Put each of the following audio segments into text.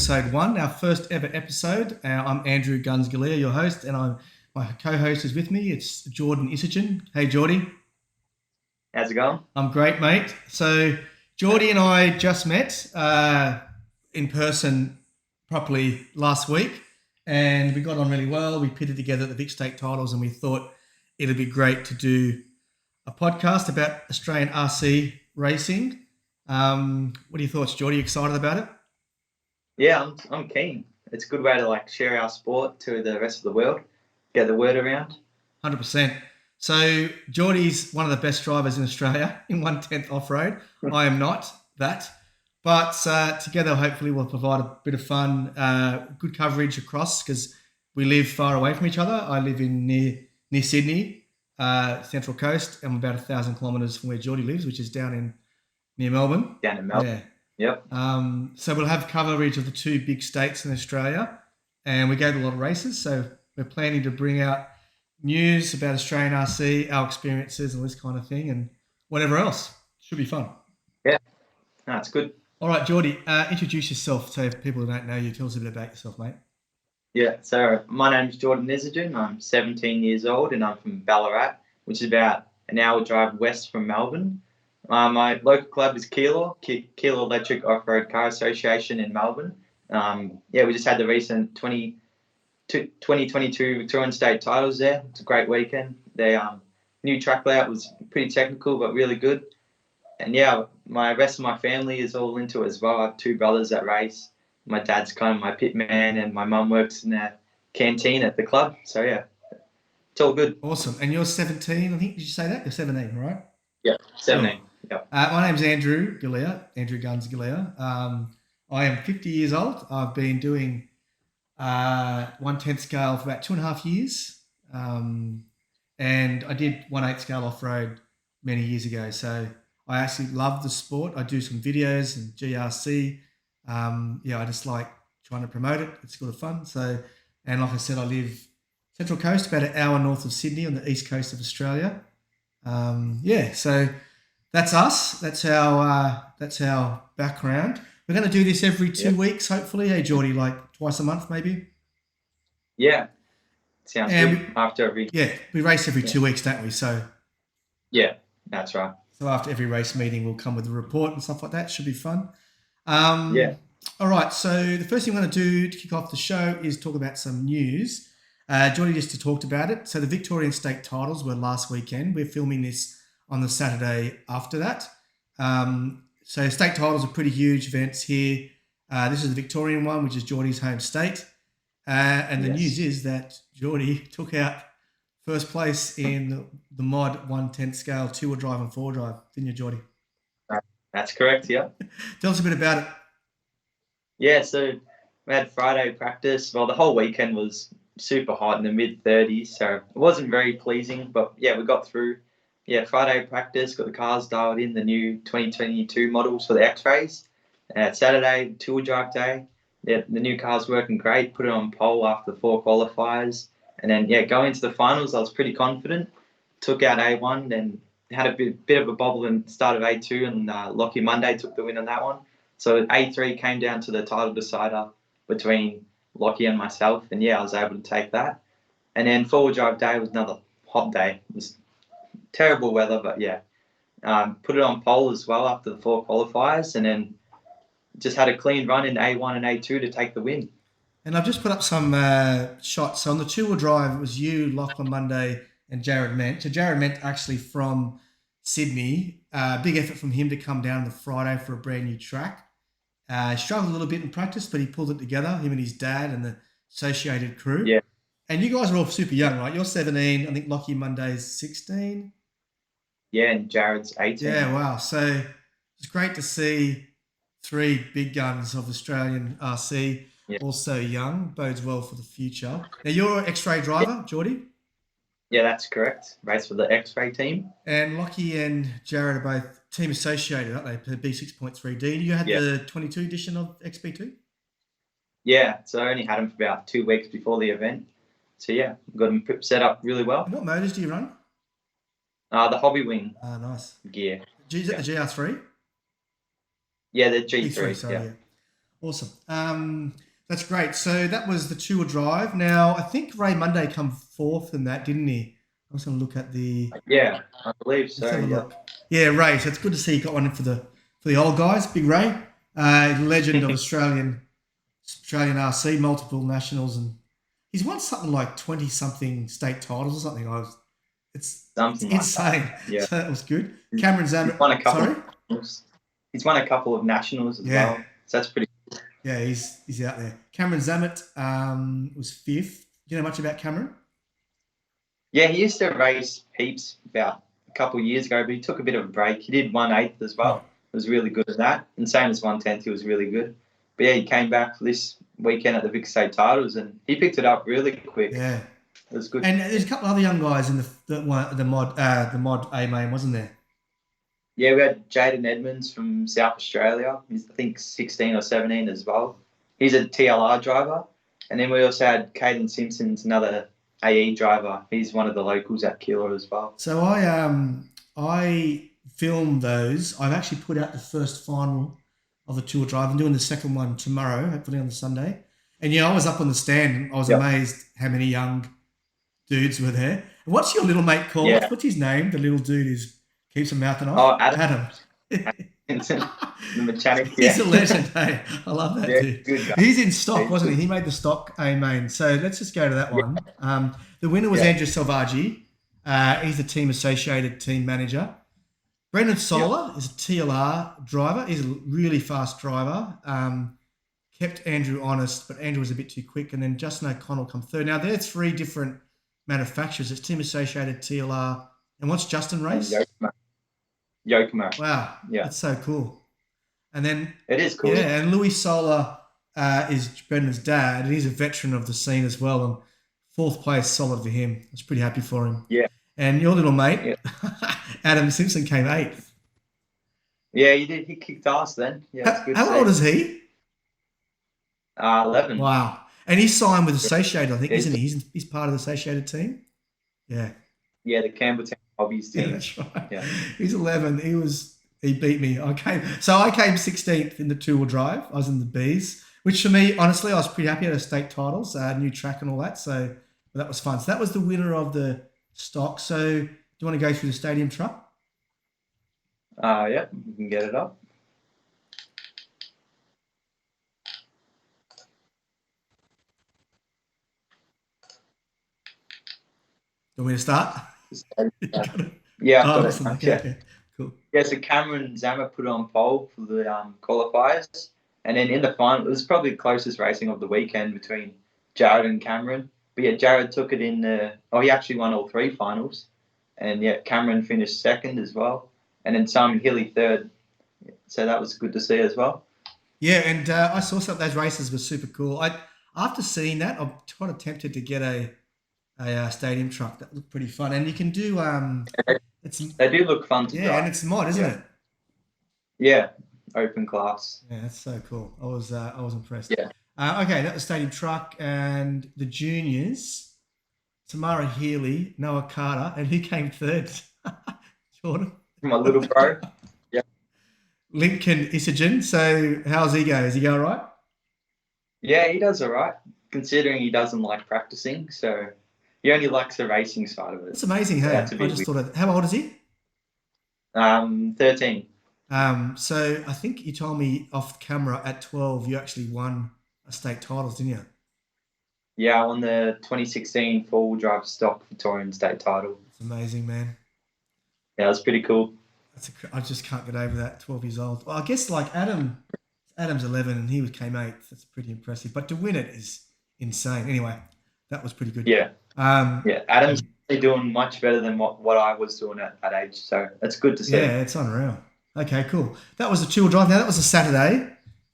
episode 1, our first ever episode. I'm Andrew Guns, your host, and my co-host is with me. It's Jordan Isergin. Hey, Jordy. How's it going? I'm great, mate. So, Jordy and I just met in person properly last week, and we got on really well. We pitted together at the Vic State Titles, and we thought it'd be great to do a podcast about Australian RC racing. What are your thoughts, Jordy? Excited about it? Yeah, I'm keen. It's a good way to share our sport to the rest of the world, get the word around. 100%. So Jordy's one of the best drivers in Australia in 1/10 off-road. I am not that. But together, hopefully, we'll provide a bit of fun, good coverage across because we live far away from each other. I live in near Sydney, Central Coast. I'm about 1,000 kilometres from where Jordy lives, which is near Melbourne. Down in Melbourne. Yeah. Yep. So we'll have coverage of the two big states in Australia, and we go to a lot of races. So we're planning to bring out news about Australian RC, our experiences, and this kind of thing, and whatever else. Should be fun. Yeah. No, it's good. All right, Jordy, introduce yourself. So if people who don't know you, tell us a bit about yourself, mate. Yeah. So my name's Jordan Isergin. I'm 17 years old, and I'm from Ballarat, which is about an hour drive west from Melbourne. My local club is KEORCA Electric Off-Road Car Association in Melbourne. We just had the recent 2022 Victorian state titles there. It's a great weekend. The new track layout was pretty technical but really good. And my rest of my family is all into it as well. I have two brothers that race. My dad's kind of my pit man, and my mum works in the canteen at the club. So it's all good. Awesome. And you're 17, I think. Did you say that? You're 17, right? Yeah, 17. Cool. Yep. My name's Andrew Guns. I am 50 years old. I've been doing 1/10 scale for about 2.5 years. And I did 1/8 scale off-road many years ago. So I actually love the sport. I do some videos and GRC. I just like trying to promote it. It's good fun. So, and like I said, I live Central Coast, about an hour north of Sydney on the east coast of Australia. So that's us. That's our background. We're going to do this every 2 weeks, hopefully. Hey, Jordy, like twice a month, maybe. Yeah, sounds good. We race every 2 weeks, don't we? So yeah, that's right. So after every race meeting, we'll come with a report and stuff like that. Should be fun. All right. So the first thing I'm going to do to kick off the show is talk about some news. Jordy just talked about it. So the Victorian state titles were last weekend. We're filming this on the Saturday after that. So state titles are pretty huge events here. This is the Victorian one, which is Jordy's home state. And the news is that Jordy took out first place in the mod 1/10 scale 2-wheel drive and 4-wheel drive, didn't you, Jordy? That's correct, yeah. Tell us a bit about it. Yeah, so we had Friday practice. Well, the whole weekend was super hot in the mid-30s, so it wasn't very pleasing. But, we got through. Friday practice, got the cars dialed in, the new 2022 models for the X-Rays. Saturday, two-wheel drive day. The new car's working great. Put it on pole after the 4 qualifiers. And then, going into the finals, I was pretty confident. Took out A1, then had a bit of a bobble and started A2, and Lockie Monday took the win on that one. So A3 came down to the title decider between Lockie and myself, and I was able to take that. And then 4-wheel drive day was another hot day. It was terrible weather, but put it on pole as well after the 4 qualifiers, and then just had a clean run in A1 and A2 to take the win. And I've just put up some shots. So on the 2-wheel drive, it was you, Lachlan Monday, and Jared Ment. So Jared Ment actually from Sydney. Big effort from him to come down on the Friday for a brand new track. Struggled a little bit in practice, but he pulled it together, him and his dad and the associated crew. Yeah. And you guys are all super young, right? You're 17. I think Lockie Monday's 16. Yeah, and Jared's 18. Yeah, wow. So it's great to see 3 big guns of Australian RC, also young. Bodes well for the future. Now, you're an X-ray driver, Jordy? Yeah, that's correct. Race for the X-Ray team. And Lockie and Jared are both team associated, aren't they, per B6.3D? You had the 22 edition of XB2? Yeah, so I only had them for about 2 weeks before the event. So, got them set up really well. And what motors do you run? The Hobby Wing nice. gear. Is it the GR3? Yeah, the G3. Sorry, yeah. Awesome. That's great. So that was the two-wheel drive. Now, I think Ray Monday come fourth in that, didn't he? I was going to look at the. Yeah, I believe so. Let's have a Yeah. look. Yeah, Ray. So it's good to see you got one in for the old guys. Big Ray, legend of Australian RC, multiple nationals, and he's won something like 20-something state titles or something. It's Something like insane. that. Yeah. So that was good. Cameron Zammit. He's won a couple. Sorry? He's won a couple of nationals as well. So that's pretty cool. Yeah, he's out there. Cameron Zammit was fifth. Do you know much about Cameron? Yeah, he used to race heaps about a couple of years ago, but he took a bit of a break. He did 1/8 as well. Oh. Was really good at that. And same as 1/10, he was really good. But yeah, he came back for this weekend at the Vic State titles and he picked it up really quick. Yeah. It was good. And there's a couple of other young guys in the mod A main, wasn't there? Yeah, we had Jaden Edmonds from South Australia. He's, I think, 16 or 17 as well. He's a TLR driver. And then we also had Caden Simpson's another AE driver. He's one of the locals at KEORCA as well. So I filmed those. I've actually put out the first final of the tour drive. I'm doing the second one tomorrow, hopefully on the Sunday. And I was up on the stand and I was amazed how many young dudes were there. And what's your little mate called? Yeah. What's his name? The little dude who keeps a mouth and eye. Oh, Adam. The mechanic. Yeah. He's a legend, hey. I love that dude. Good guy. He's in stock, wasn't he? He made the stock A main. So let's just go to that one. The winner was Andrew Salvaggi. He's the team associated team manager. Brendan Solar is a TLR driver. He's a really fast driver. Kept Andrew honest, but Andrew was a bit too quick. And then Justin O'Connell come third. Now, there are three different manufacturers. It's team associated TLR. And what's Justin race? Yokomo. Wow. Yeah. That's so cool. And then it is cool. Yeah, and Louis Solar is Brendan's dad, and he's a veteran of the scene as well. And fourth place, solid for him. I was pretty happy for him. Yeah. And your little mate, Adam Simpson, came eighth. Yeah, he did. He kicked ass then. Yeah, it's good. How old is he? 11. Wow. And he's signed with Associated, I think, isn't he? He's part of the Associated team. Yeah. Yeah, the Camber team, Hobbies team. Yeah, that's right. Yeah. He's 11. He beat me. I came 16th in the two-wheel drive. I was in the Bs, which for me, honestly, I was pretty happy at the state titles, new track and all that. So that was fun. So that was the winner of the stock. So do you want to go through the stadium truck? Yeah, we can get it up. Do you want me to start? Yeah, I've got awesome. it. Okay, okay. Cool. Yeah, so Cameron Zammit put it on pole for the qualifiers. And then in the final, it was probably the closest racing of the weekend between Jared and Cameron. But yeah, Jared took it in he actually won all three finals. And yeah, Cameron finished second as well. And then Simon Hilly third. So that was good to see as well. Yeah, and I saw some of those races were super cool. After seeing that, I'm kind of tempted to get a stadium truck. That looked pretty fun. And you can do they do look fun to drive. and it's mod, isn't it? Yeah, open class. Yeah, that's so cool. I was impressed. Yeah. Okay, that was stadium truck and the juniors. Tamara Healy, Noah Carter, and who came third? Jordan. My little bro. Yeah. Lincoln Isergin. So how's he go? Is he go all right? Yeah, he does all right, considering he doesn't like practicing. So he only likes the racing side of it. It's amazing, hey? I just thought how old is he? 13. So I think you told me off camera at 12 you actually won a state titles, didn't you? Yeah, I won the 2016 four-wheel drive stock Victorian state title. It's amazing, man. Yeah, that's pretty cool. I just can't get over that. 12 years old. Well, I guess like Adam's 11 and he came 8th. That's pretty impressive. But to win it is insane. Anyway, that was pretty good. Yeah. Adam's doing much better than what I was doing at that age. So it's good to see. Yeah, it's unreal. Okay, cool. That was the two-wheel drive. Now that was a Saturday.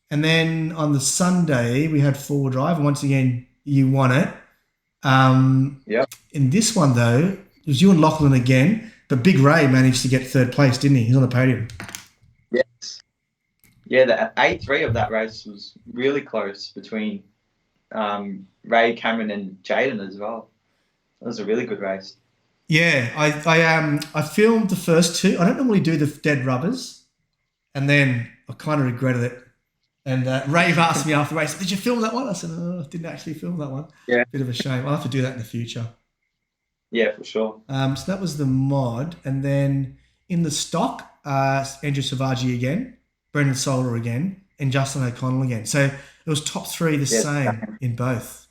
And then on the Sunday we had four-wheel drive. And once again, you won it. In this one though, it was you and Lachlan again. But Big Ray managed to get third place, didn't he? He's on the podium. Yes. Yeah, the A3 of that race was really close between Ray, Cameron, and Jaden as well. It was a really good race. Yeah, I filmed the first two. I don't normally do the dead rubbers, and then I kind of regretted it And Rave asked me after the race, did you film that one? I said, I didn't actually film that one. Yeah. Bit of a shame. I'll have to do that in the future. Yeah, for sure. So that was the mod. And then in the stock, Andrew Savaggi again, Brendan Solar again, and Justin O'Connell again. So it was top three the same in both.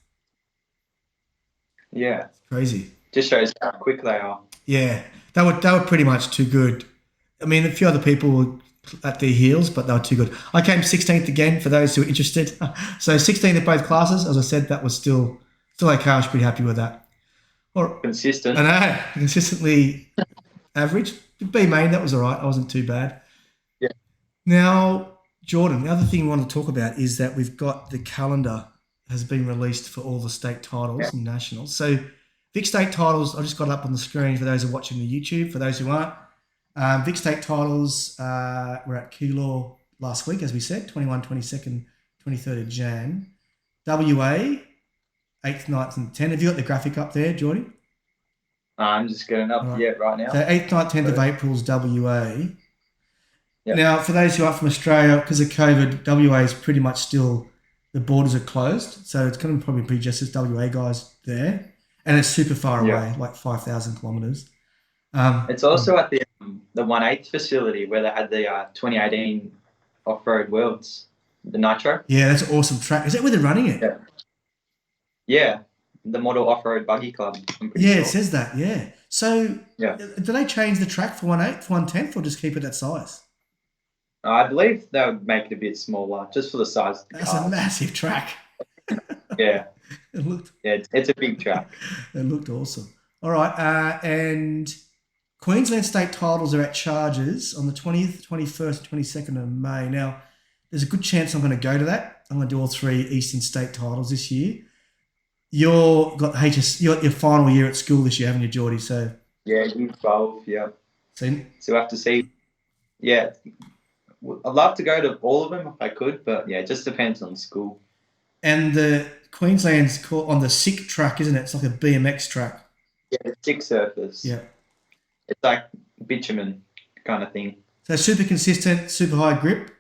Yeah. It's crazy. Just shows how quick they are. Yeah. They were pretty much too good. I mean, a few other people were at their heels, but they were too good. I came 16th again for those who are interested. So 16th at both classes. As I said, that was still okay. I was pretty happy with that. Consistent. I know. Consistently average. B main, that was all right. I wasn't too bad. Yeah. Now, Jordan, the other thing we want to talk about is that we've got the calendar has been released for all the state titles and nationals. So Vic State titles, I just got it up on the screen for those who are watching the YouTube. For those who aren't, Vic State titles were at KEORCA last week, as we said, 21, 22nd, 23rd of Jan. WA, 8th, 9th and 10th. Have you got the graphic up there, Jordy? I'm just getting up right now. So 8th, 9th, 10th of April is WA. Yep. Now, for those who aren't from Australia, because of COVID, WA is pretty much still, the borders are closed. So it's going to probably be just as WA guys there. And it's super far away, like 5,000 kilometres. It's also at the 1/8 facility where they had the 2018 Off-Road Worlds, the Nitro. Yeah, that's an awesome track. Is that where they're running it? Yeah, the Model Off-Road Buggy Club. I'm pretty sure. It says that, yeah. So do they change the track for 1/8, 1/10, or just keep it that size? I believe they would make it a bit smaller, just for the size of the That's car. a massive track. Yeah. It's a big track. It looked awesome. All right, and Queensland state titles are at Chargers on the 20th, 21st, 22nd of May. Now, there's a good chance I'm going to go to that. I'm going to do all three Eastern state titles this year. You're got your final year at school this year, haven't you, Jordy? So year 12, yeah. So we'll have to see. Yeah, I'd love to go to all of them if I could, but yeah, it just depends on school. And the Queensland's called on the SICK track, isn't it? It's like a BMX track. Yeah, SICK surface. Yeah. It's like bitumen kind of thing. So super consistent, super high grip.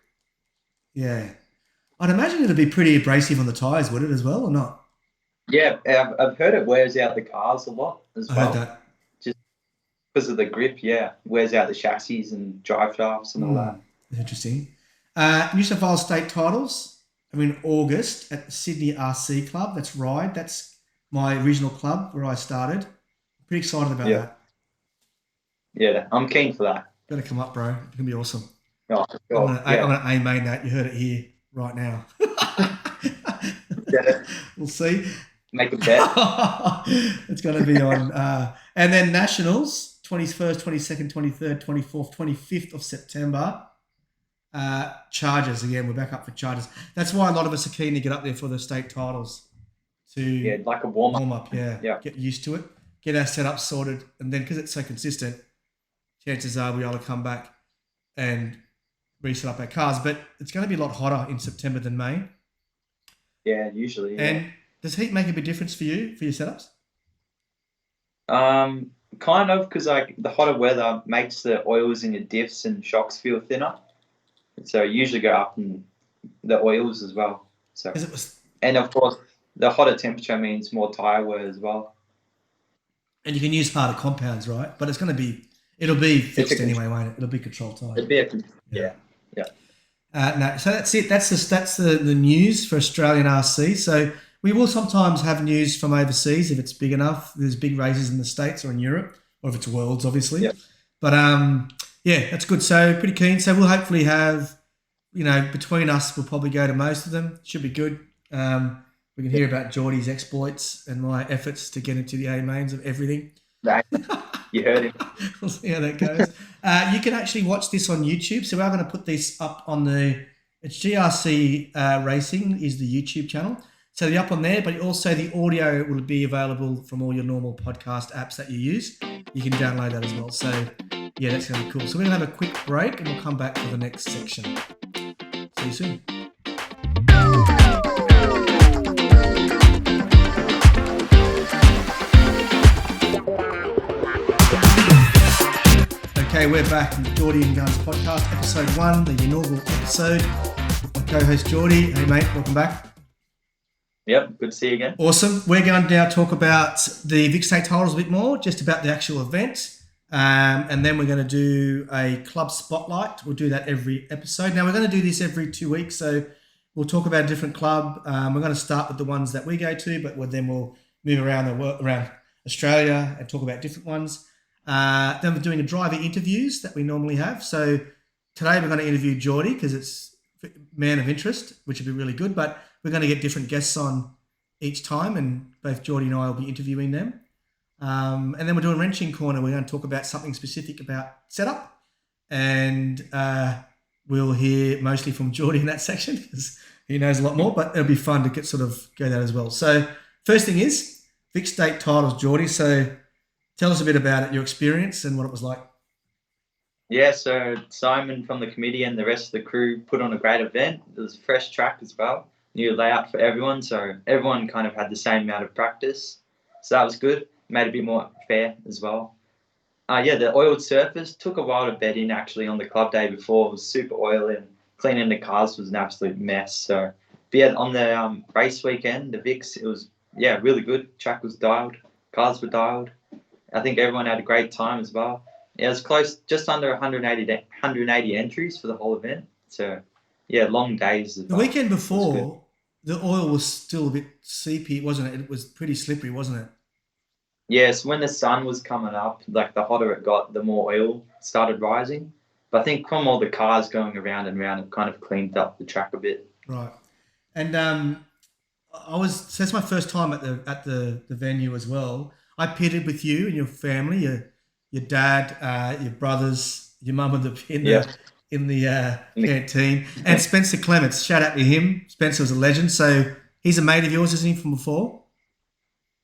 Yeah. I'd imagine it'd be pretty abrasive on the tyres, would it, as well, or not? Yeah, I've heard it wears out the cars a lot as well. I heard that. Just because of the grip, wears out the chassis and drive shafts and all that. Interesting. New South Wales state titles are in August at the Sydney RC Club. That's Ride. That's my original club where I started. Pretty excited about that. Yeah, I'm keen for that. Better come up, bro. It's going to be awesome. Oh, I'm going to aim that. You heard it here right now. We'll see. Make a bet. It's going to be on. And then Nationals, 21st, 22nd, 23rd, 24th, 25th of September. Chargers, again, we're back up for Chargers. That's why a lot of us are keen to get up there for the state titles. Like a warm-up. Warm-up, Get used to it. Get our setup sorted. And then because it's so consistent, chances are we'll be able to come back and reset up our cars. But it's going to be a lot hotter in September than May. Yeah, usually. Yeah. And does heat make a big difference for you, for your setups? Kind of, because the hotter weather makes the oils in your diffs and shocks feel thinner. So you usually go up in the oils as well. So and of course, the hotter temperature means more tyre wear as well. And you can use harder compounds, right? But it'll be fixed anyway, won't it? It'll be control tyre. It'll be yeah. No, so that's it. That's the news for Australian RC. So we will sometimes have news from overseas if it's big enough. There's big races in the States or in Europe, or if it's Worlds, obviously. Yeah. But that's good. So pretty keen. So we'll hopefully have, between us, we'll probably go to most of them. Should be good. We can hear about Jordy's exploits and my efforts to get into the A-mains of everything. You heard him. We'll see how that goes. You can actually watch this on YouTube. So we're going to put this up on it's GRC Racing is the YouTube channel. So they're up on there, but also the audio will be available from all your normal podcast apps that you use. You can download that as well. So yeah, that's going to be cool. So we're going to have a quick break and we'll come back for the next section. See you soon. Okay, we're back in the Jordy and Guns podcast, episode 1, the inaugural episode with my co-host Jordy. Hey mate, welcome back. Yep, good to see you again. Awesome. We're going to now talk about the Vic State titles a bit more, just about the actual event. And then we're going to do a club spotlight. We'll do that every episode. Now, we're going to do this every 2 weeks. So we'll talk about a different club. We're going to start with the ones that we go to, but then we'll move around Australia and talk about different ones. Then we're doing a driver interviews that we normally have. So today we're going to interview Jordy because it's man of interest, which would be really good. But we're going to get different guests on each time, and both Jordy and I will be interviewing them. And then we're doing Wrenching Corner. We're going to talk about something specific about setup, and we'll hear mostly from Jordy in that section because he knows a lot more, but it'll be fun to go that as well. So first thing is Vic State titles, Jordy. So tell us a bit about it, your experience and what it was like. Yeah, so Simon from the committee and the rest of the crew put on a great event. It was a fresh track as well, new layout for everyone, so everyone kind of had the same amount of practice. So that was good, made it a bit more fair as well. The oiled surface took a while to bed in actually on the club day before. It was super oily and cleaning the cars was an absolute mess. So, but yeah, on the race weekend, the Vics, it was, really good. Track was dialed, cars were dialed. I think everyone had a great time as well. It was close, just under 180 entries for the whole event. So, long days. The weekend before, the oil was still a bit seepy, wasn't it? It was pretty slippery, wasn't it? Yes, when the sun was coming up, like the hotter it got, the more oil started rising. But I think from all the cars going around and around, it kind of cleaned up the track a bit. Right. And so it's my first time at the venue as well. I pitted with you and your family, your dad, your brothers, your mum in the canteen, and Spencer Clements. Shout out to him. Spencer was a legend. So he's a mate of yours, isn't he, from before?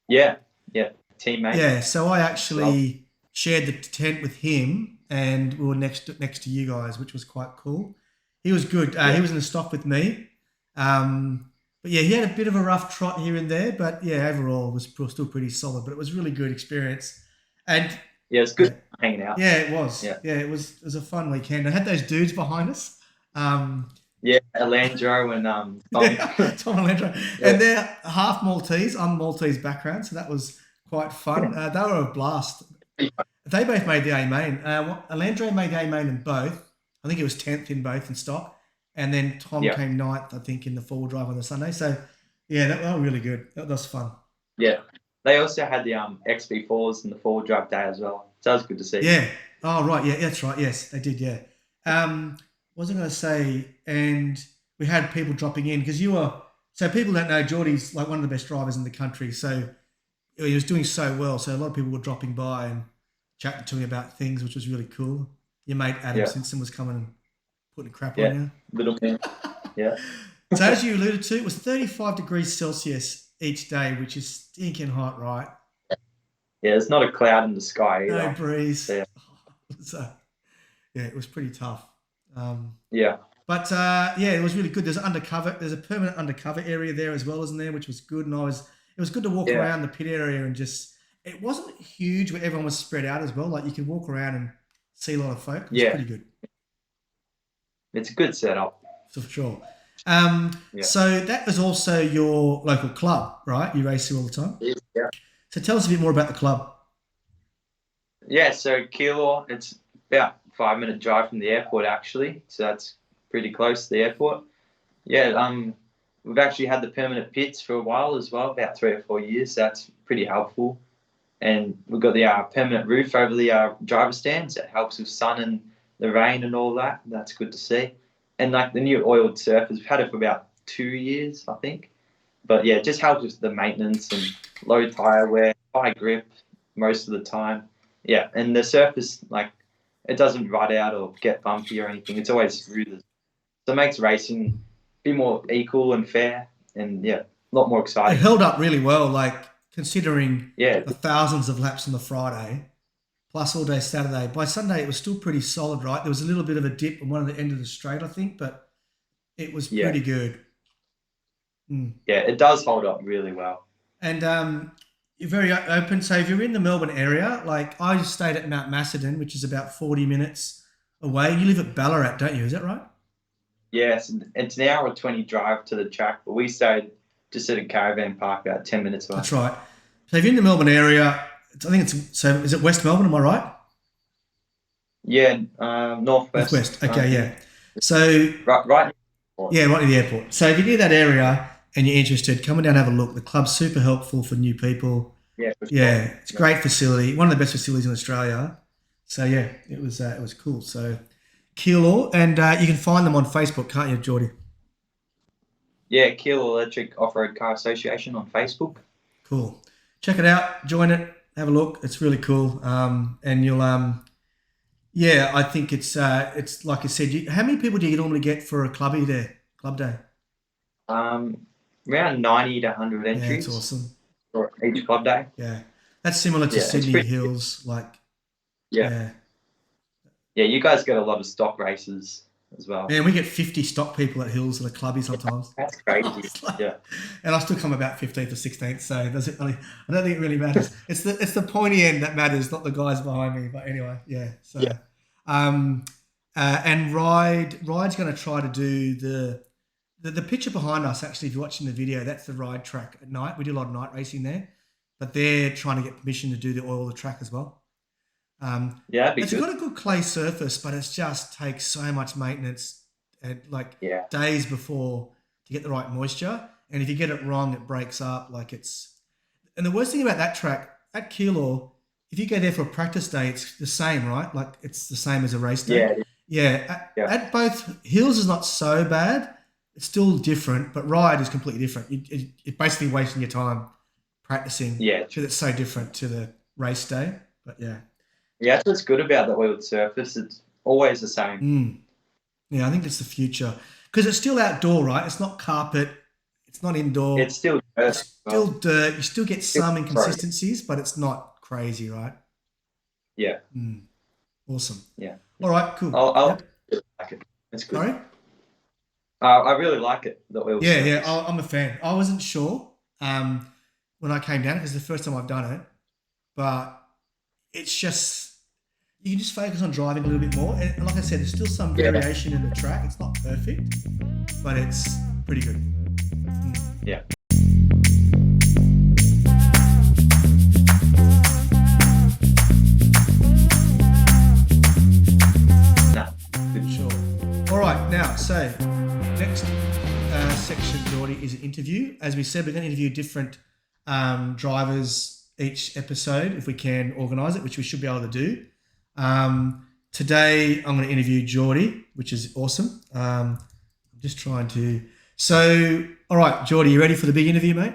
Yeah, teammate. Yeah. So I actually shared the tent with him, and we were next to you guys, which was quite cool. He was good. He was in the stock with me. But yeah, he had a bit of a rough trot here and there, but yeah, overall it was still pretty solid. But it was a really good experience, and yeah, it's good hanging out. Yeah, it was. Yeah, it was a fun weekend. I had those dudes behind us. Alandro and Tom. Tom and Alandro, and they're half Maltese. I'm Maltese background, so that was quite fun. They were a blast. They both made the A main. Alandro made the A main in both. I think it was 10th in both in stock. And then Tom came 9th, I think, in the four-wheel drive on the Sunday. So, yeah, that was really good. That was fun. Yeah. They also had the XB4s and the four-wheel drive day as well. So that was good to see. Yeah. Oh, right. Yeah, that's right. Yes, they did, yeah. What was I going to say? And we had people dropping in because so people don't know, Jordy's like one of the best drivers in the country. So he was doing so well. So a lot of people were dropping by and chatting to me about things, which was really cool. Your mate Adam Simpson was coming and putting crap on you. Little man. Yeah. So as you alluded to, it was 35 degrees Celsius each day, which is stinking hot, right? Yeah, there's not a cloud in the sky either. No breeze. Yeah. So, it was pretty tough. But it was really good. There's a permanent undercover area there as well, isn't there? Which was good. And it was good to walk around the pit area and it wasn't huge where everyone was spread out as well. Like you could walk around and see a lot of folk. It was pretty good. It's a good setup. For sure. So that was also your local club, right? You race here all the time? Yeah. So tell us a bit more about the club. Yeah, so KEORCA, it's about a 5-minute drive from the airport actually. So that's pretty close to the airport. Yeah, we've actually had the permanent pits for a while as well, about 3 or 4 years. So that's pretty helpful. And we've got the permanent roof over the driver stands. That helps with sun and the rain and all that. That's good to see. And like the new oiled surface, we've had it for about 2 years, I think. But yeah, it just helps with the maintenance and low tire wear, high grip most of the time. Yeah, and the surface, like, it doesn't rut out or get bumpy or anything. It's always smooth. So it makes racing a bit more equal and fair and, a lot more exciting. It held up really well, like, considering the thousands of laps on the Friday, plus all day Saturday. By Sunday, it was still pretty solid, right? There was a little bit of a dip on one of the end of the straight, I think, but it was pretty good. Yeah, it does hold up really well. And you're very open. So if you're in the Melbourne area, like I stayed at Mount Macedon, which is about 40 minutes away. You live at Ballarat, don't you? Is that right? Yes, it's an hour or 20 drive to the track, but we stayed just at a caravan park about 10 minutes away. That's right. So if you're in the Melbourne area, I think it's so. Is it West Melbourne? Am I right? Yeah, northwest. Northwest. Okay, yeah. So Right. yeah, right near the airport. So if you're near that area and you're interested, come on down and have a look. The club's super helpful for new people. Yeah, for sure. Yeah, it's a great facility. One of the best facilities in Australia. So yeah, it was cool. So KEORCA, and you can find them on Facebook, can't you, Jordy? Yeah, Keel Electric Off-Road Car Association on Facebook. Cool. Check it out. Join it. Have a look. It's really cool. And you'll yeah, I think it's like I said. How many people do you normally get for a club day? Around 90 to 100 entries. Yeah, it's awesome. For each club day. Yeah, that's similar to Sydney Hills. Yeah, you guys get a lot of stock races as well. Man, we get 50 stock people at Hills at a clubby sometimes. That's crazy. Yeah. And I still come about 15th or 16th, so I don't think it really matters. It's the pointy end that matters, not the guys behind me. But anyway, yeah. So, yeah. And Ride's going to try to do the picture behind us. Actually, if you're watching the video, that's the Ride track at night. We do a lot of night racing there, but they're trying to get permission to do the oil the track as well. It's got a good clay surface, but it just takes so much maintenance and days before to get the right moisture. And if you get it wrong, it breaks up. And the worst thing about that track at KEORCA, if you go there for a practice day, it's the same, right? Like it's the same as a race day. At both Hills is not so bad. It's still different, but Ride is completely different. You're basically wasting your time practicing. Yeah, because it's so different to the race day. But yeah. Yeah, that's what's good about the oiled surface. It's always the same. Yeah, I think it's the future because it's still outdoor, right? It's not carpet. It's not indoor. It's still dirt. It's still dirt. You still get some inconsistencies, but it's not crazy, right? Yeah. Awesome. Yeah. All right, cool. I'll really like it. It's good. Sorry? I really like it, the oiled surface. Yeah, I'm a fan. I wasn't sure when I came down because it's the first time I've done it, but it's just you can just focus on driving a little bit more. And like I said, there's still some variation in the track. It's not perfect, but it's pretty good. Yeah. Sure. All right, now, so next section, Jordy, is an interview. As we said, we're going to interview different drivers each episode if we can organise it, which we should be able to do. Today I'm going to interview Jordy, which is awesome. I'm just trying to. So, all right, Jordy, you ready for the big interview, mate?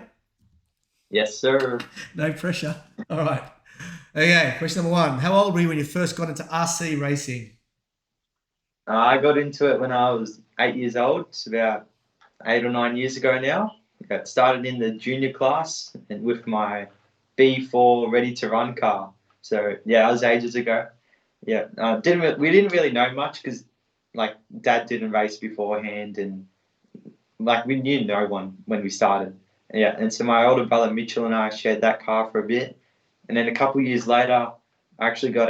Yes, sir. No pressure. All right. Okay, question number one. How old were you when you first got into RC racing? I got into it when I was 8 years old. It's about 8 or 9 years ago now. I started in the junior class and with my B4 ready to run car. So yeah, that was ages ago. Yeah, we didn't really know much because Dad didn't race beforehand and we knew no one when we started. Yeah, and so my older brother Mitchell and I shared that car for a bit, and then a couple of years later, I actually got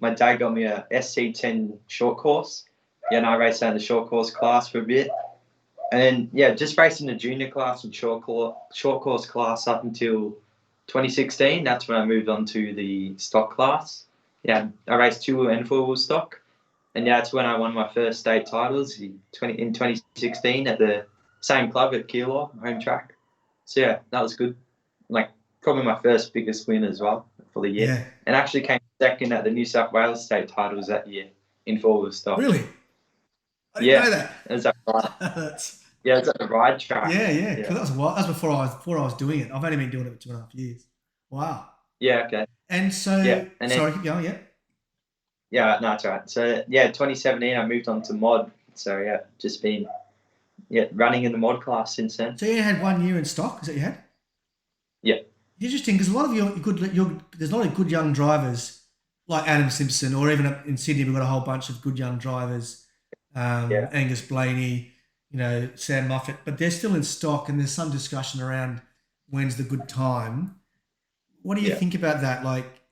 my dad got me a SC10 short course. Yeah, and I raced out in the short course class for a bit. And then, just racing the junior class and short course class up until 2016. That's when I moved on to the stock class. Yeah, I raced 2-wheel and 4-wheel stock. And that's when I won my first state titles in 2016 at the same club at KEORCA, home track. So, yeah, that was good. Probably my first biggest win as well for the year. Yeah. And actually came second at the New South Wales state titles that year in 4-wheel stock. Really? I didn't know that. It was at it's at the Ride track. Yeah. That was wild. That was before I was doing it. I've only been doing it for 2.5 years. Wow. Yeah. Okay. And so, sorry, keep going. Yeah. Yeah. No, that's right. So 2017, I moved on to mod. So just been running in the mod class since then. So you had 1 year in stock. Is that you had? Yeah. Interesting, because a lot of there's a lot of good young drivers like Adam Simpson, or even up in Sydney, we've got a whole bunch of good young drivers. Angus Blaney, Sam Moffat, but they're still in stock, and there's some discussion around when's the good time. What do you think about that?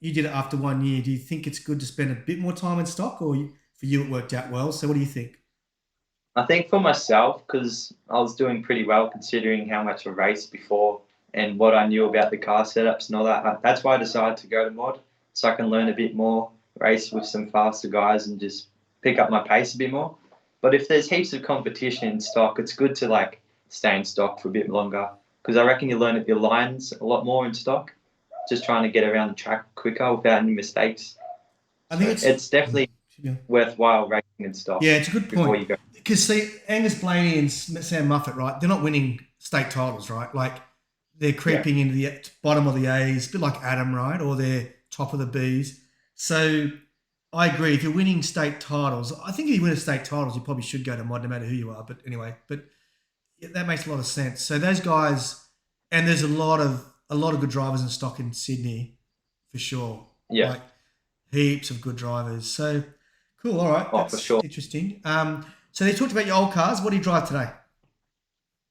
You did it after 1 year. Do you think it's good to spend a bit more time in stock, or for you it worked out well? So what do you think? I think for myself, because I was doing pretty well considering how much I raced before and what I knew about the car setups and all that. That's why I decided to go to mod, so I can learn a bit more, race with some faster guys, and just pick up my pace a bit more. But if there's heaps of competition in stock, it's good to like stay in stock for a bit longer, because I reckon you learn your lines a lot more in stock, just trying to get around the track quicker without any mistakes. I think It's definitely worthwhile racing in stock. Yeah, it's a good before point. you go. Because see, Angus Blaney and Sam Muffet, right? They're not winning state titles, right? Like they're creeping into the bottom of the A's, a bit like Adam, right? Or they're top of the B's. So I agree. If you're winning state titles, I think if you win a state titles, you probably should go to mod, no matter who you are. But anyway, that makes a lot of sense. So those guys, and there's a lot of good drivers in stock in Sydney, for sure. Yeah, like heaps of good drivers. So cool. All right, that's for sure. interesting. So they talked about your old cars. What do you drive today?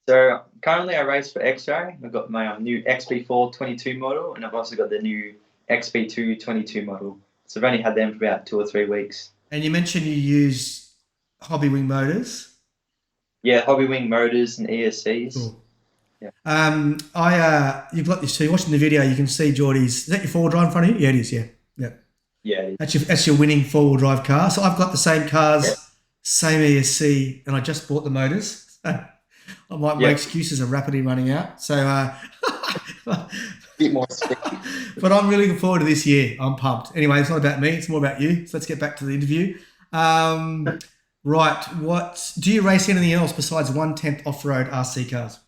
So currently I race for X-Ray. I've got my new XB4 22 model, and I've also got the new XB2 22 model. So I've only had them for about 2 or 3 weeks. And you mentioned you use Hobby Wing motors. Yeah, Hobby Wing motors and ESCs. Cool. Yeah. You've got this. So you're watching the video. You can see Jordy's. Is that your four-wheel drive in front of you? Yeah, it is. Yeah. Yeah. That's your winning four-wheel drive car. So I've got the same cars, same ESC, and I just bought the motors. My excuses are rapidly running out. So, Bit more sticky. But I'm really looking forward to this year. I'm pumped. Anyway, it's not about me. It's more about you. So let's get back to the interview. Right. What do you race anything else besides 1/10 off-road RC cars?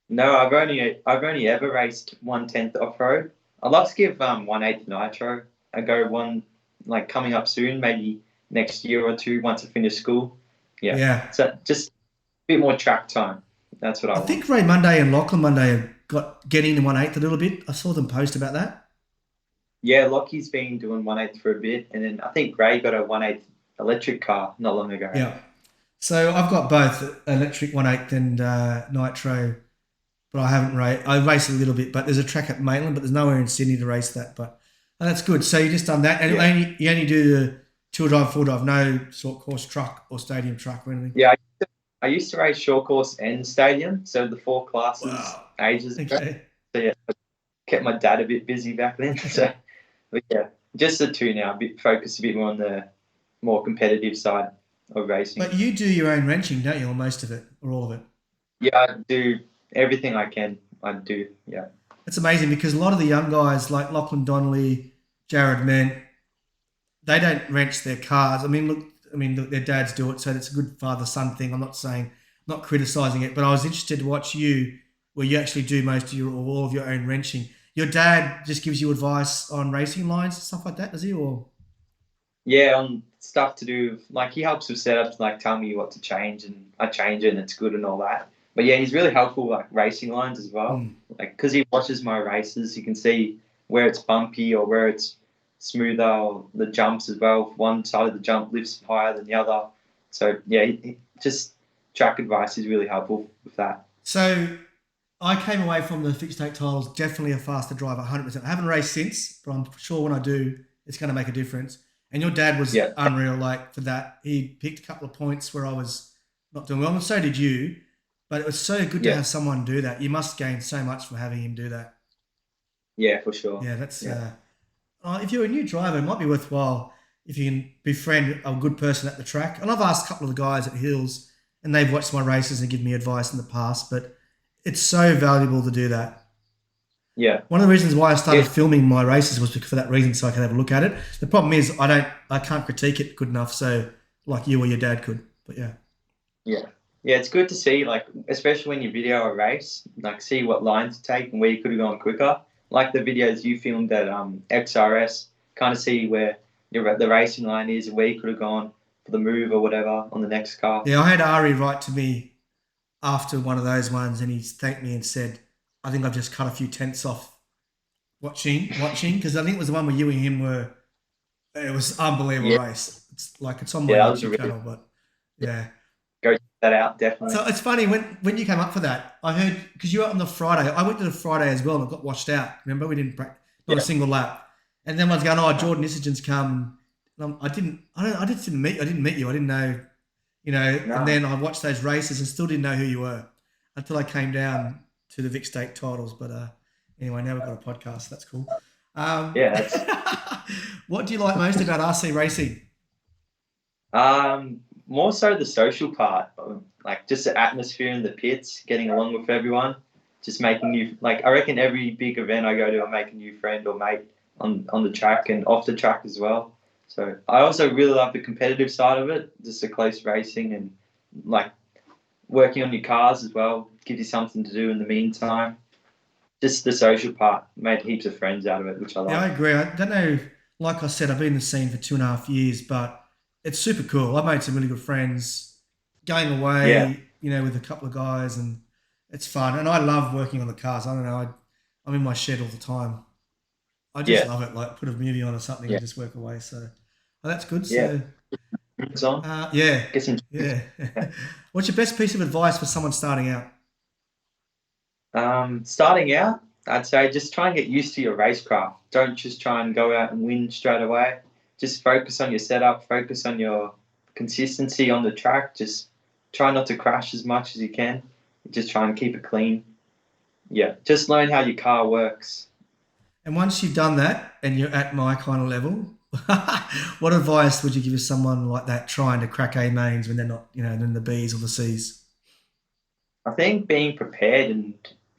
No, I've only ever raced 1/10 off road. I'd love to give 1/8 nitro a go. One like coming up soon, maybe next year or two once I finish school. Yeah. So just a bit more track time. That's what I want. think Ray Monday and Lachlan Monday got getting to 1/8 a little bit. I saw them post about that. Yeah, Lockie's been doing 1/8 for a bit, and then I think Ray got a 1/8 electric car not long ago. Yeah. So I've got both electric 1/8 and nitro, but I haven't raced. I race a little bit, but there's a track at Maitland, but there's nowhere in Sydney to race that. But that's good. So you just done that, and you only do the two-wheel drive, four-wheel drive, no short course truck or stadium truck or anything. Yeah, I used to race short course and stadium, so the 4 classes ages ago. Okay. So yeah, I kept my dad a bit busy back then. So but yeah, just the 2 now. Focused a bit more on the more competitive side of racing. But you do your own wrenching, don't you, or most of it, or all of it? Yeah, I do everything I can. I do. Yeah. It's amazing because a lot of the young guys like Lachlan Donnelly, Jared Ment, they don't wrench their cars. I mean, look, their dads do it, so it's a good father-son thing. I'm not criticising it, but I was interested to watch you where you actually do most of all of your own wrenching. Your dad just gives you advice on racing lines and stuff like that, does he? Or yeah, on stuff to do, like he helps with setups, like tell me what to change, and I change it and it's good and all that. But yeah, he's really helpful like racing lines as well. Like because he watches my races, he can see where it's bumpy or where it's smoother, or the jumps as well. One side of the jump lifts higher than the other. So yeah, just track advice is really helpful with that. So I came away from the fixed state titles definitely a faster driver, 100%. I haven't raced since, but I'm sure when I do, it's going to make a difference. And your dad was unreal, like for that. He picked a couple of points where I was not doing well, and so did you. But it was so good to have someone do that. You must gain so much from having him do that. Yeah, for sure. Yeah, that's. If you're a new driver, it might be worthwhile if you can befriend a good person at the track. And I've asked a couple of the guys at Hills, and they've watched my races and given me advice in the past. But it's so valuable to do that. Yeah. One of the reasons why I started filming my races was for that reason, so I could have a look at it. The problem is I can't critique it good enough, so like you or your dad could. But yeah. Yeah. Yeah, it's good to see, like, especially when you video a race, like, see what lines to take and where you could have gone quicker. Like the videos you filmed at XRS, kind of see where the racing line is and where you could have gone for the move or whatever on the next car. Yeah, I had Ari write to me after one of those ones, and he thanked me and said, I think I've just cut a few tenths off watching, because I think it was the one where you and him it was unbelievable race. It's like, it's on my YouTube channel, but yeah. Go check that out, definitely. So it's funny, when you came up for that, I heard, because you were on the Friday, I went to the Friday as well and I got washed out. Remember, we didn't practice, not a single lap. And then one's going, Jordan Isergin's come. And I didn't meet you. I didn't know And No. then I watched those races and still didn't know who you were until I came down to the Vic State titles. But anyway, now we've got a podcast. That's cool. Um, Yeah, that's what do you like most about RC racing? more so the social part, like just the atmosphere in the pits, getting along with everyone, just making new. Like I reckon every big event I go to, I make a new friend or mate on the track and off the track as well. So I also really love the competitive side of it, just the close racing and like working on your cars as well. Gives you something to do in the meantime. Just the social part, made heaps of friends out of it, which I Yeah, I like. agree. I don't know. Like I said, I've been in the scene for 2.5 years, but it's super cool. I've made some really good friends going Yeah, away, with a couple of guys, and it's fun. And I love working on the cars. I don't know. I'm in my shed all the time. I just yeah, love it. Like put a movie on or something and yeah, just work away. So that's good. yeah. So It's on. yeah, Get some. yeah. What's your best piece of advice for someone starting out? Starting out, I'd say just try and get used to your racecraft. Don't just try and go out and win straight away. Just focus on your setup, focus on your consistency on the track. Just try not to crash as much as you can. Just try and keep it clean. Yeah, just learn how your car works. And once you've done that and you're at my kind of level, what advice would you give to someone like that trying to crack A mains when they're not, in the B's or the C's? I think being prepared and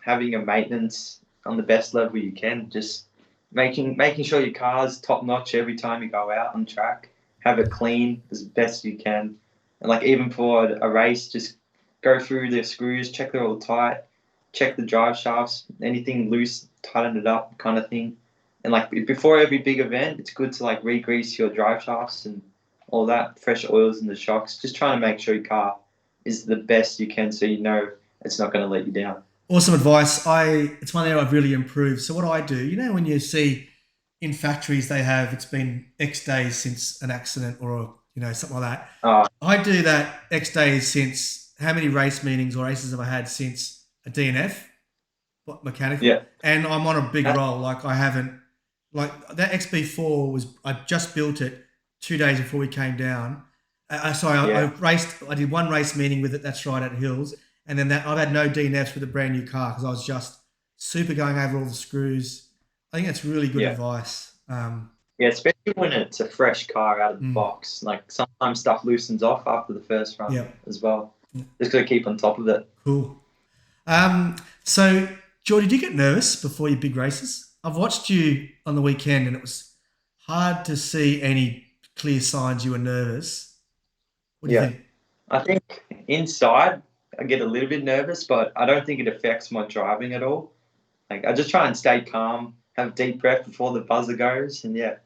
having a maintenance on the best level you can, just making sure your car's top notch every time you go out on track. Have it clean as best you can, and like even for a race, just go through the screws, check they're all tight, check the drive shafts, anything loose, tighten it up, kind of thing. And like before every big event, it's good to like re-grease your drive shafts and all that, fresh oils in the shocks. Just trying to make sure your car is the best you can, so you know it's not going to let you down. Awesome advice. It's one area I've really improved. So what I do, when you see in factories they have it's been X days since an accident or something like that. Uh, I do that X days since how many race meetings or races have I had since a DNF, what mechanical, yeah, and I'm on a big uh, roll. Like I haven't, like that XB4 was I just built it 2 days before we came down. Sorry, I yeah, raced. I did one race meeting with it. That's right at Hills, and then that I've had no DNFs with a brand new car because I was just super going over all the screws. I think that's really good yeah. advice. Yeah, especially when it's a fresh car out of the Mm, box. Like sometimes stuff loosens off after the first run yeah, as well. Just got to keep on top of it. cool. So, Jordy, do you get nervous before your big races? I've watched you on the weekend, and it was hard to see any clear signs you were nervous. What do you Yeah. think? I think inside I get a little bit nervous, but I don't think it affects my driving at all. Like I just try and stay calm, have a deep breath before the buzzer goes, and yeah,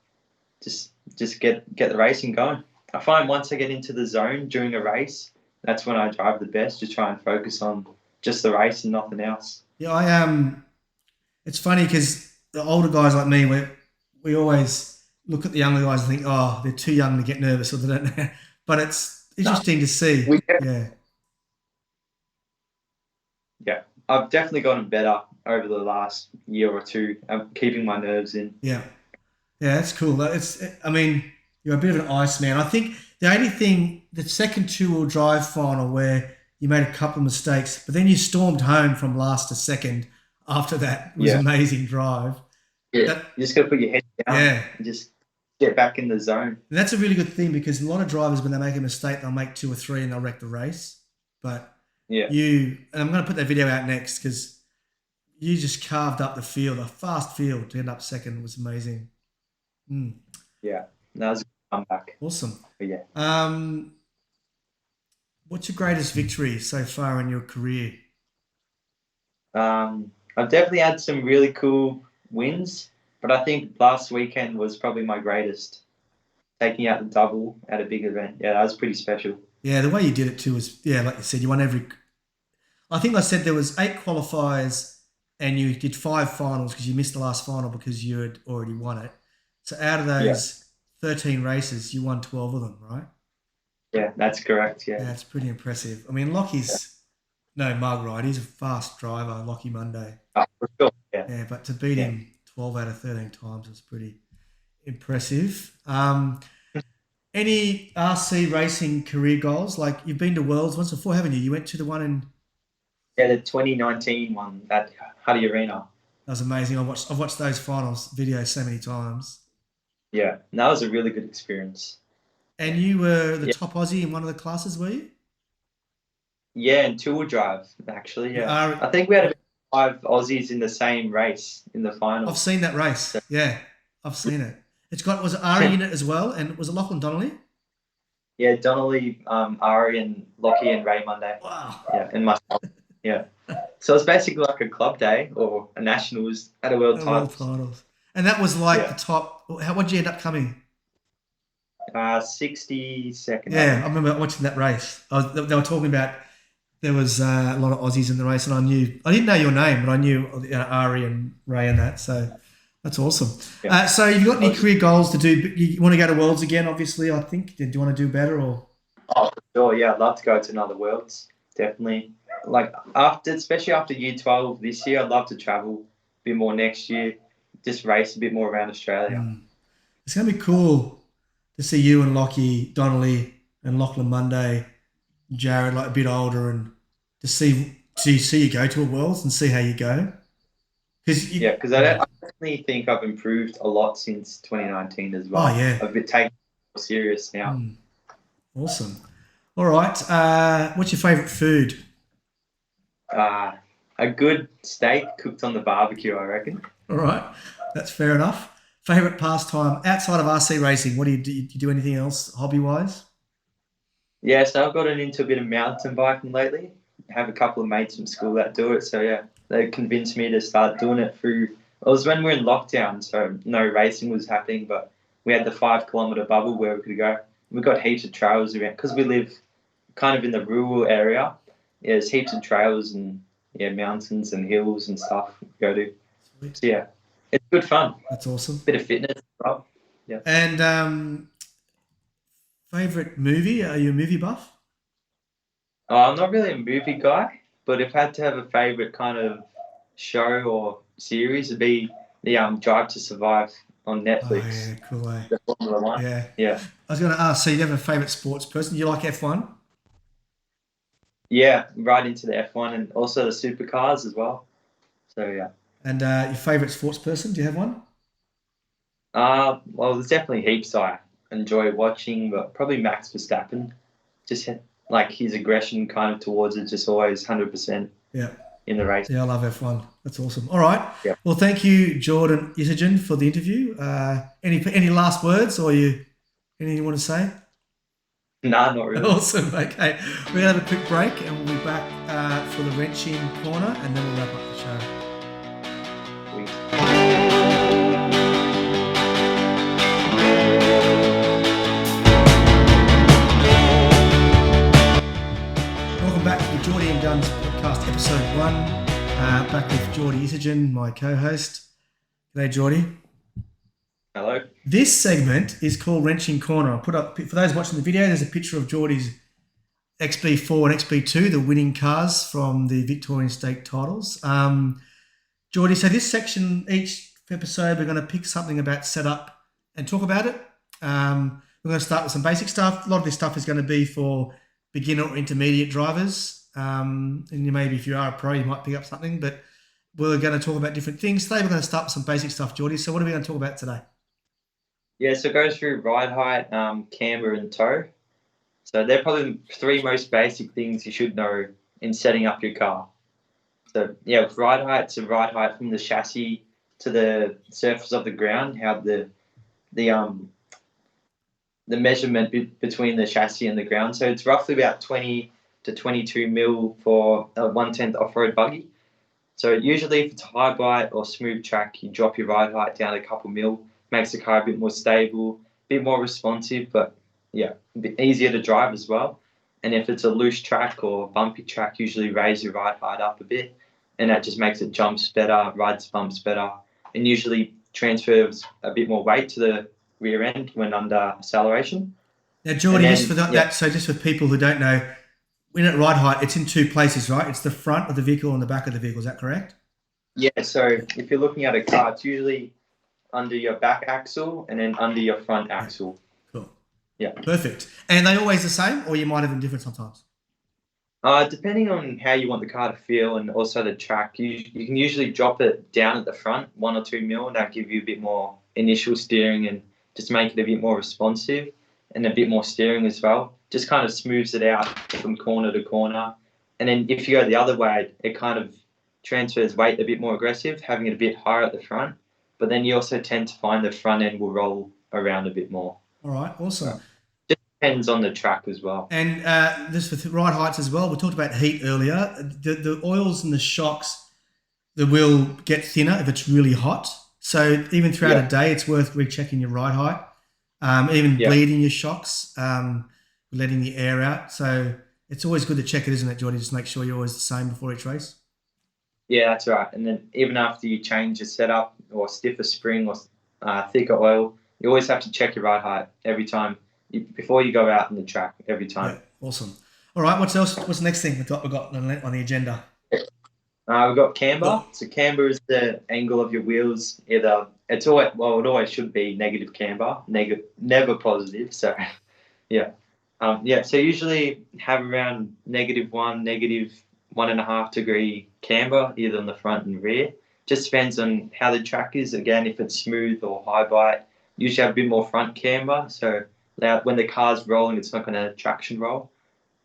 just get the racing going. I find once I get into the zone during a race, that's when I drive the best. Just try and focus on just the race and nothing else. Yeah, it's funny because the older guys like me, we always look at the younger guys and think, oh, they're too young to get nervous or they don't know. But it's No, interesting to see. we Yeah, yeah, I've definitely gotten better over the last year or two. I'm keeping my nerves in. yeah, yeah. That's cool. I mean, you're a bit of an ice man. I think the only thing, the second two-wheel drive final where you made a couple of mistakes, but then you stormed home from last to second. After that, it was Yeah, an amazing drive. yeah. That, You just got to put your head down yeah, and just get back in the zone. and that's a really good thing because a lot of drivers, when they make a mistake, they'll make two or three and they'll wreck the race. But Yeah, and I'm going to put that video out next because you just carved up the field, a fast field to end up second was amazing. Mm, yeah. That was a good comeback. awesome. But yeah, Um, what's your greatest victory so far in your career? I've definitely had some really cool wins, but I think last weekend was probably my greatest. Taking out the double at a big event. Yeah, that was pretty special. Yeah, the way you did it too was, yeah, like you said, you won every. I think I said there was 8 qualifiers and you did 5 finals because you missed the last final because you had already won it. So out of Yeah, those 13 races, you won 12 of them, right? yeah, that's correct. Yeah, Yeah, it's pretty impressive. I mean, Lockie's no mug, right? He's a fast driver, Lockie Monday. for sure. Yeah, Yeah, but to beat yeah. him 12 out of 13 times is pretty impressive. Any RC racing career goals? Like you've been to Worlds once before, haven't you? You went to the one in. Yeah, the 2019 one at Huddy Arena. That was amazing. I've watched those finals videos so many times. Yeah, and that was a really good experience. And you were the Yeah, top Aussie in one of the classes, were you? yeah, and two-wheel drive actually. You Yeah, are. I think we had about 5 Aussies in the same race in the I've finals. seen that So, race. Yeah, I've seen it. It's got was it Ari in it as well, and was it Lachlan Donnelly? yeah, Donnelly, Ari, and Lockie and Ray Monday. Wow. Yeah, and myself. Yeah. So it's basically like a club day or a nationals at a world The world titles. titles. And that was like the Yeah. top. What'd you end up coming? 62nd, I Yeah, I think. remember watching that race. They were talking about there was a lot of Aussies in the race, and I didn't know your name, but I knew Ari and Ray and that. So that's awesome. Yeah. So you've got I any was, career goals to do? You want to go to Worlds again? Obviously, I think. Do you want to do better or? oh, for sure. Yeah, I'd love to go to another worlds. Definitely. Like especially after year 12 this year, I'd love to travel a bit more next year. Just race a bit more around Australia. Mm. It's going to be cool to see you and Lockie Donnelly and Lachlan Monday, Jared, like a bit older, and to see you go to a Worlds and see how you go. Because Yeah, because I definitely think I've improved a lot since 2019 as oh well. yeah, I've been taking it more serious now. mm, awesome. All right, what's your favourite food? Uh, a good steak cooked on the barbecue, I reckon. All right, that's fair enough. Favourite pastime outside of RC racing? What do you do? You do anything else hobby wise? Yeah, so I've gotten into a bit of mountain biking lately. I have a couple of mates from school that do it, so yeah, they convinced me to start doing it through. It was when we were in lockdown, so no racing was happening, but we had the 5 kilometre bubble where we could go. We got heaps of trails around because we live kind of in the rural area. Yeah, there's heaps of trails and yeah, mountains and hills and stuff we go to. Sweet, So yeah, it's good fun. that's awesome. Bit of fitness as well. Yeah. And favourite movie? Are you a movie buff? I'm not really a movie guy, but if I had to have a favourite kind of show or series, it'd be the Drive to Survive on Oh Netflix, yeah, cool. the Formula One. Yeah. Yeah, I was going to ask. So you have a favourite sports person? Do you like F1? yeah, right into the F1 and also the supercars as well. So yeah, And your favourite sports person? Do you have one? well, there's definitely heaps I enjoy watching, but probably Max Verstappen. Just like his aggression kind of towards it, just always 100% Yeah. in the race. Yeah, I love F1. That's awesome. All right. Yeah. Well, thank you, Jordan Isergin, for the interview. Any last words or anything you want to say? Nah, not really. Awesome. Okay. We're going to have a quick break and we'll be back for the wrenching corner and then we'll wrap up the show. Welcome back to the Jordy and Guns podcast, episode 1. Back with Jordy Isergin, my co-host. G'day, Jordy. Hello. This segment is called Wrenching Corner. I put up, for those watching the video, there's a picture of Jordy's XB4 and XB2, the winning cars from the Victorian stake titles. Jordy, so this section, each episode, we're going to pick something about setup and talk about it. We're going to start with some basic stuff. A lot of this stuff is going to be for beginner or intermediate drivers. And maybe if you are a pro, you might pick up something, but we're going to talk about different things. Today, we're going to start with some basic stuff, Jordy. So what are we going to talk about today? Yeah, so it goes through ride height, camber, and toe. So they're probably the 3 most basic things you should know in setting up your car. So yeah, with ride height, it's a ride height from the chassis to the surface of the ground, how the measurement between the chassis and the ground. So it's roughly about 20 to 22 mil for a 1/10 off-road buggy. So usually if it's a high bite or smooth track, you drop your ride height down a couple mil, makes the car a bit more stable, a bit more responsive, but yeah, a bit easier to drive as well. And if it's a loose track or bumpy track, usually raise your ride height up a bit, and that just makes it jumps better, rides bumps better, and usually transfers a bit more weight to the rear end when under acceleration. Now, Jordy, Then, just for that, yeah, so just for people who don't know, when at ride height, it's in 2 places, right? It's the front of the vehicle and the back of the vehicle. Is that correct? yeah. So if you're looking at a car, it's usually under your back axle and then under your front axle. Cool. Yeah. Perfect. And are they always the same, or you might have them different sometimes? Depending on how you want the car to feel and also the track, you can usually drop it down at the front 1 or 2 mil, and that'll give you a bit more initial steering and just make it a bit more responsive and a bit more steering as well. Just kind of smooths it out from corner to corner. And then if you go the other way, it kind of transfers weight a bit more aggressive, having it a bit higher at the front. But then you also tend to find the front end will roll around a bit more. All right, awesome. Depends on the track as well. And this for ride heights as well. We talked about heat earlier. The oils and the shocks, the will get thinner if it's really hot. So even throughout a day, it's worth rechecking your ride height. Even bleeding your shocks, letting the air out. So it's always good to check it, isn't it, Jordy? Just make sure you're always the same before each race. Yeah, that's right. And then even after you change your setup or stiffer spring or thicker oil, you always have to check your ride height every time before you go out on the track. Every time. Yeah, awesome. All right, what's else? What's the next thing we've got on the agenda? We've got camber. So camber is the angle of your wheels. Either it's always it always should be negative camber, never positive. So yeah, So usually have around -1, -1.5 degree camber either on the front and rear. Just depends on how the track is. Again, if it's smooth or high bite, usually have a bit more front camber. So when the car's rolling, it's not going to traction roll.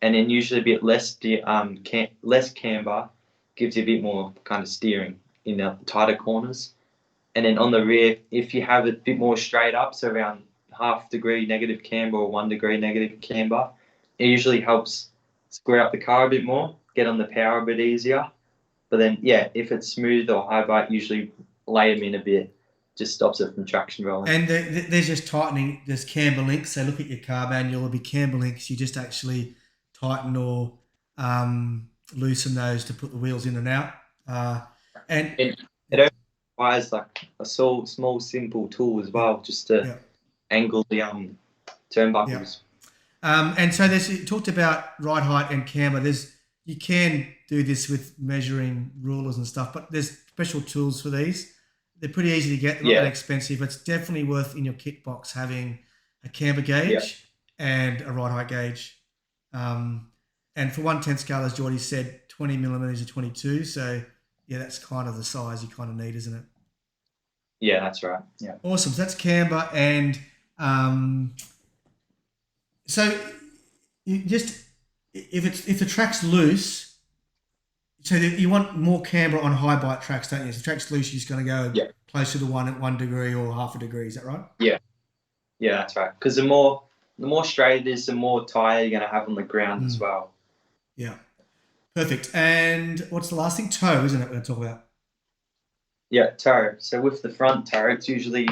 And then usually a bit less camber gives you a bit more kind of steering in the tighter corners. And then on the rear, if you have it a bit more straight up, so around ½ degree negative camber or 1 degree negative camber, it usually helps square up the car a bit more, get on the power a bit easier. But then, if it's smooth or high bite, usually lay them in a bit, just stops it from traction rolling. And there's just tightening, there's camber links. So look at your car manual, there'll be camber links. You just actually tighten or loosen those to put the wheels in and out. And it requires like a small, simple tool as well, just to angle the turnbuckles. And so you talked about ride height and camber. You can do this with measuring rulers and stuff, but there's special tools for these. They're pretty easy to get. They're not that expensive. It's definitely worth in your kit box having a camber gauge and a ride height gauge. And for 1/10 scale, as Jordy said, 20 millimeters or 22. So that's kind of the size you kind of need, isn't it? Yeah, that's right. Yeah. Awesome. So that's camber, and so you just if the track's loose, so you want more camber on high bite tracks, don't you? If the track's loose, you're just going to go closer to 1 degree or ½ degree. Is that right? Yeah, that's right. Because the more straight it is, the more tire you're going to have on the ground as well. Yeah, perfect. And what's the last thing? Toe, isn't it? We're going to talk about. Yeah, toe. So with the front toe, it's usually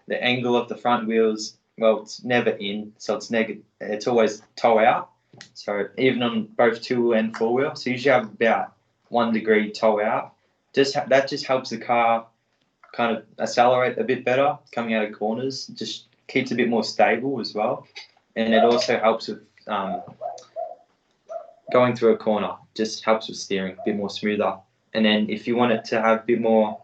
the angle of the front wheels. Well, it's never in, so it's negative. It's always toe out. So even on both 2 and 4 wheel, so you usually have about 1 degree toe out. That just helps the car kind of accelerate a bit better coming out of corners. Just keeps it a bit more stable as well, and it also helps with going through a corner. Just helps with steering a bit more smoother. And then if you want it to have a bit more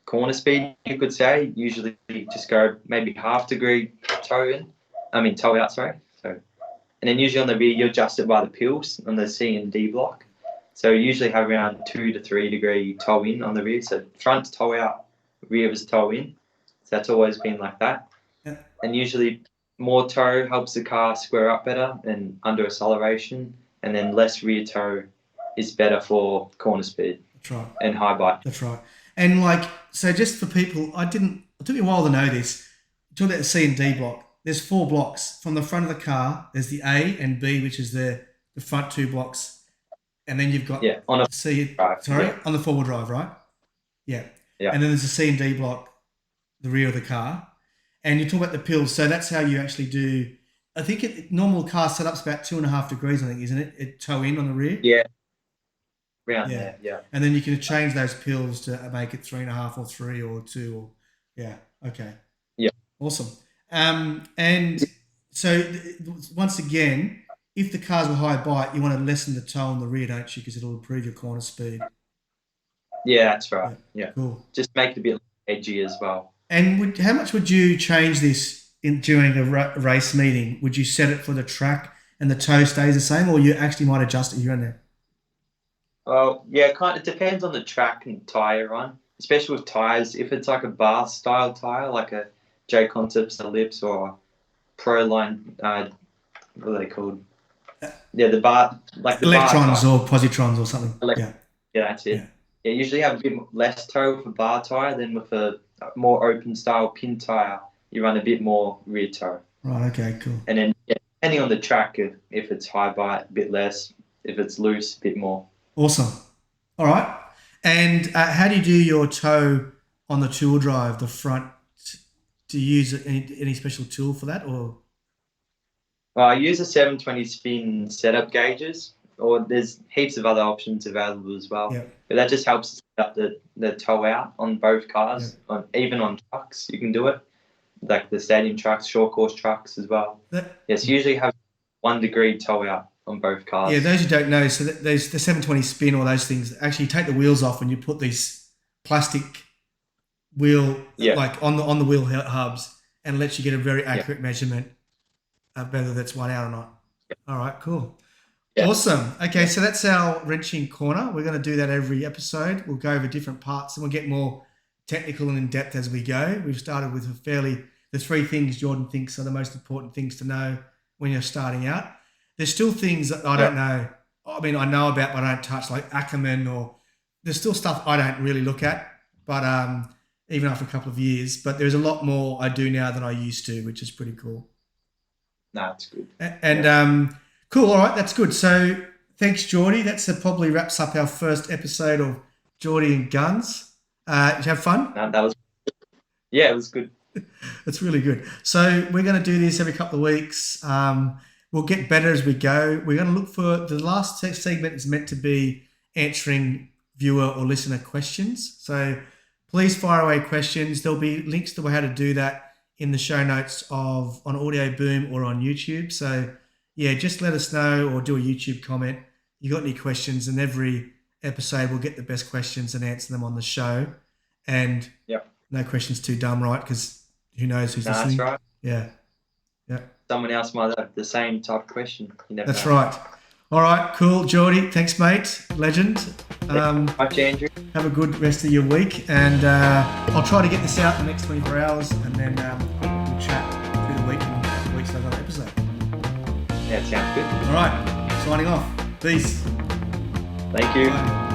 corner speed, you could say usually just go maybe ½ degree toe out. Sorry. And then usually on the rear, you adjust it by the pills on the C and D block. So you usually have around 2 to 3 degree toe in on the rear. So front toe out, rear is toe in. So that's always been like that. Yeah. And usually more toe helps the car square up better and under acceleration. And then less rear toe is better for corner speed. That's right. And high bite. That's right. And so just for people, it took me a while to know this. Talk about the C and D block. There's 4 blocks from the front of the car. There's the A and B, which is the front 2 blocks, and then you've got on a C. Drive. Sorry, on the 4-wheel drive, right? Yeah. And then there's the C and D block, the rear of the car, and you talk about the pills. So that's how you actually do. I think normal car setup's about 2.5 degrees. I think, isn't it? It toe in on the rear. Yeah. Around there. Yeah. And then you can change those pills to make it 3.5 or 3 or 2 or okay. Yeah. Awesome. And so once again, if the cars were high bite, you want to lessen the toe on the rear, don't you? Because it'll improve your corner speed. Yeah, that's right. Yeah. Cool. Just make it a bit edgy as well. And how much would you change this during a race meeting, would you set it for the track and the toe stays the same, or you actually might adjust it here and there? Well, yeah, kind of depends on the track and tyre you're on, especially with tyres. If it's like a bar style tyre, like a J Concepts Ellipse or Proline, what are they called? Yeah, the bar, like the Electrons bar or positrons or something. yeah, that's it. Yeah, usually have a bit less toe with a bar tyre than with a more open style pin tyre. You run a bit more rear toe. Right. Okay. Cool. And then depending on the track, if it's high bite, a bit less. If it's loose, a bit more. Awesome. All right. And how do you do your toe on the tool drive, the front? Do you use any special tool for that, or? I use a 720 spin setup gauges, or there's heaps of other options available as well. Yeah. But that just helps set up the toe out on both cars, even on trucks. You can do it, like the stadium trucks, short course trucks as well. Yes, usually have 1 degree toe out on both cars. Yeah, those who don't know, so there's the 720 spin or those things. Actually, you take the wheels off and you put these plastic wheel like on the wheel hubs, and lets you get a very accurate measurement of whether that's one out or not. All right, cool. Awesome. Okay, so that's our wrenching corner. We're going to do that every episode. We'll go over different parts and we'll get more technical and in depth as we go. We've started with the 3 things Jordan thinks are the most important things to know when you're starting out. There's still things that I don't know. I mean, I know about, but I don't touch, like Ackerman, or there's still stuff I don't really look at, but even after a couple of years. But there's a lot more I do now than I used to, which is pretty cool. No, it's good. And cool. All right, that's good. So thanks, Jordy. That probably wraps up our first episode of Jordy and Guns. Did you have fun? No, that was. Yeah, it was good. That's really good. So we're going to do this every couple of weeks. We'll get better as we go. We're going to look for the last segment is meant to be answering viewer or listener questions. So please fire away questions. There'll be links to how to do that in the show notes on Audio Boom or on YouTube. So yeah, just let us know or do a YouTube comment. You got any questions, and every episode we'll get the best questions and answer them on the show. And no questions too dumb, right? Because who knows who's listening? That's right. Yeah. Someone else might have the same type of question. You never That's know. right. All right, cool. Jordy, thanks, mate. Legend. Much, Andrew. Have a good rest of your week. And I'll try to get this out in the next 24 hours, and then we'll chat through the week and weeks of another episode. Yeah, it sounds good. All right, signing off. Peace. Thank you. Bye.